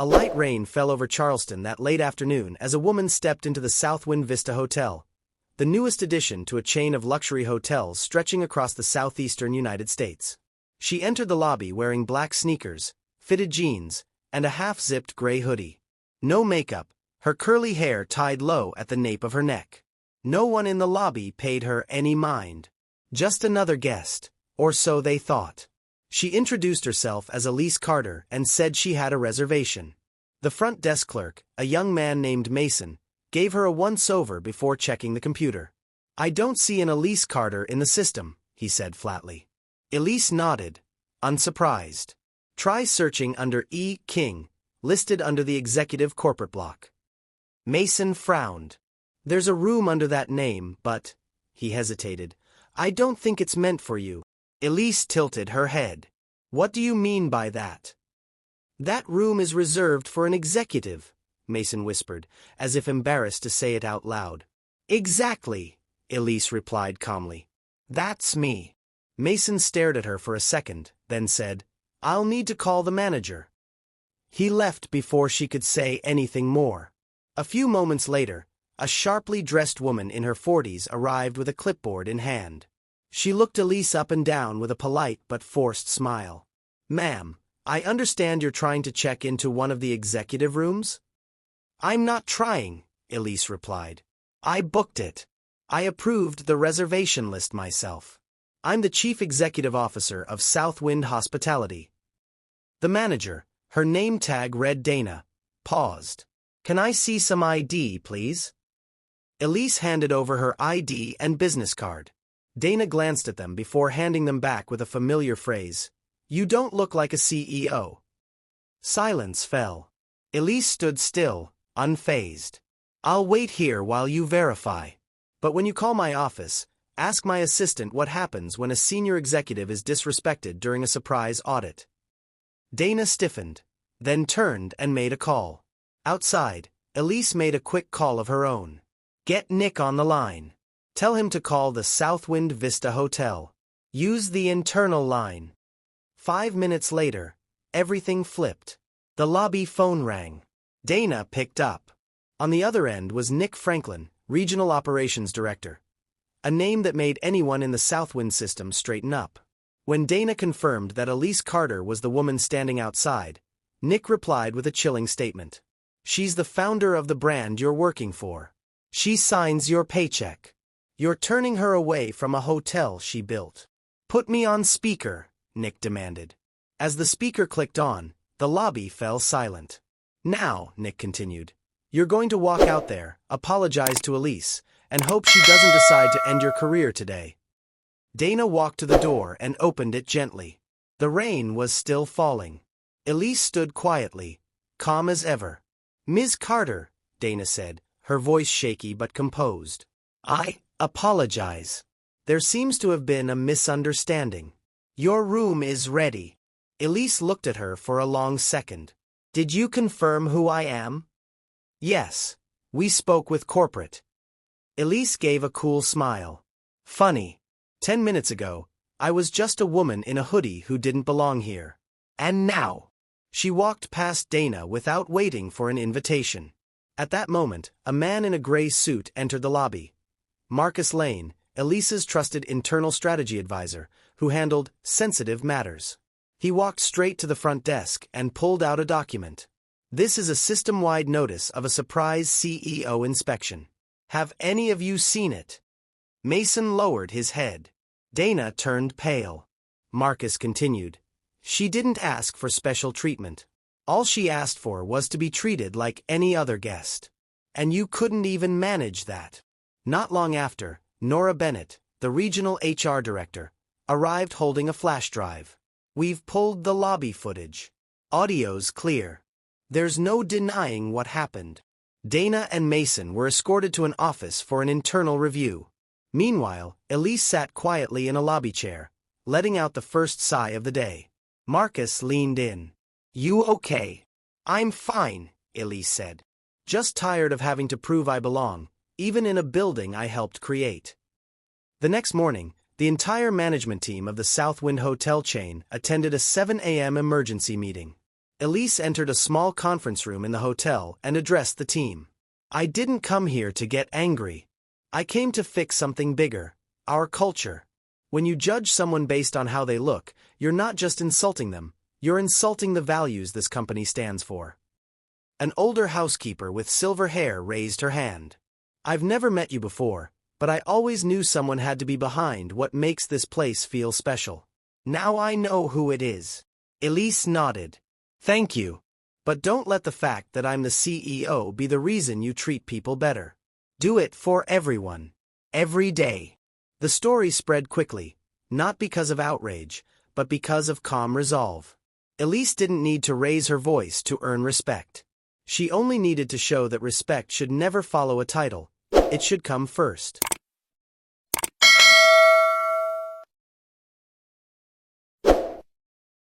A light rain fell over Charleston that late afternoon as a woman stepped into the Southwind Vista Hotel, the newest addition to a chain of luxury hotels stretching across the southeastern United States. She entered the lobby wearing black sneakers, fitted jeans, and a half-zipped gray hoodie. No makeup, her curly hair tied low at the nape of her neck. No one in the lobby paid her any mind. Just another guest, or so they thought. She introduced herself as Elise Carter and said she had a reservation. The front desk clerk, a young man named Mason, gave her a once-over before checking the computer. "I don't see an Elise Carter in the system," he said flatly. Elise nodded, unsurprised. "Try searching under E. King, listed under the executive corporate block." Mason frowned. "There's a room under that name, but," he hesitated, "I don't think it's meant for you." Elise tilted her head. "What do you mean by that?" "That room is reserved for an executive," Mason whispered, as if embarrassed to say it out loud. "Exactly," Elise replied calmly. "That's me." Mason stared at her for a second, then said, "I'll need to call the manager." He left before she could say anything more. A few moments later, a sharply dressed woman in her 40s arrived with a clipboard in hand. She looked Elise up and down with a polite but forced smile. "Ma'am, I understand you're trying to check into one of the executive rooms?" "I'm not trying," Elise replied. "I booked it. I approved the reservation list myself. I'm the Chief Executive Officer of Southwind Hospitality." The manager, her name tag read Dana, paused. "Can I see some ID, please?" Elise handed over her ID and business card. Dana glanced at them before handing them back with a familiar phrase, "You don't look like a CEO." Silence fell. Elise stood still, unfazed. "I'll wait here while you verify. But when you call my office, ask my assistant what happens when a senior executive is disrespected during a surprise audit." Dana stiffened, then turned and made a call. Outside, Elise made a quick call of her own. "Get Nick on the line. Tell him to call the Southwind Vista Hotel. Use the internal line." 5 minutes later, everything flipped. The lobby phone rang. Dana picked up. On the other end was Nick Franklin, Regional Operations Director. A name that made anyone in the Southwind system straighten up. When Dana confirmed that Elise Carter was the woman standing outside, Nick replied with a chilling statement. "She's the founder of the brand you're working for. She signs your paycheck. You're turning her away from a hotel she built." "Put me on speaker," Nick demanded. As the speaker clicked on, the lobby fell silent. "Now," Nick continued, "you're going to walk out there, apologize to Elise, and hope she doesn't decide to end your career today." Dana walked to the door and opened it gently. The rain was still falling. Elise stood quietly, calm as ever. "Ms. Carter," Dana said, her voice shaky but composed. "I apologize. There seems to have been a misunderstanding. Your room is ready." Elise looked at her for a long second. "Did you confirm who I am?" "Yes. We spoke with corporate." Elise gave a cool smile. "Funny. 10 minutes ago, I was just a woman in a hoodie who didn't belong here. And now." She walked past Dana without waiting for an invitation. At that moment, a man in a gray suit entered the lobby. Marcus Lane, Elise's trusted internal strategy advisor, who handled sensitive matters. He walked straight to the front desk and pulled out a document. "This is a system-wide notice of a surprise CEO inspection. Have any of you seen it?" Mason lowered his head. Dana turned pale. Marcus continued. "She didn't ask for special treatment. All she asked for was to be treated like any other guest. And you couldn't even manage that." Not long after, Nora Bennett, the regional HR director, arrived holding a flash drive. "We've pulled the lobby footage. Audio's clear. There's no denying what happened." Dana and Mason were escorted to an office for an internal review. Meanwhile, Elise sat quietly in a lobby chair, letting out the first sigh of the day. Marcus leaned in. "You okay?" "I'm fine," Elise said. "Just tired of having to prove I belong, even in a building I helped create." The next morning, the entire management team of the Southwind Hotel chain attended a 7 a.m. emergency meeting. Elise entered a small conference room in the hotel and addressed the team. I didn't come here to get angry. I came to fix something bigger, our culture. When you judge someone based on how they look, you're not just insulting them, you're insulting the values this company stands for. An older housekeeper with silver hair raised her hand. I've never met you before, but I always knew someone had to be behind what makes this place feel special. Now I know who it is. Elise nodded. Thank you. But don't let the fact that I'm the CEO be the reason you treat people better. Do it for everyone. Every day. The story spread quickly, not because of outrage, but because of calm resolve. Elise didn't need to raise her voice to earn respect. She only needed to show that respect should never follow a title. It should come first.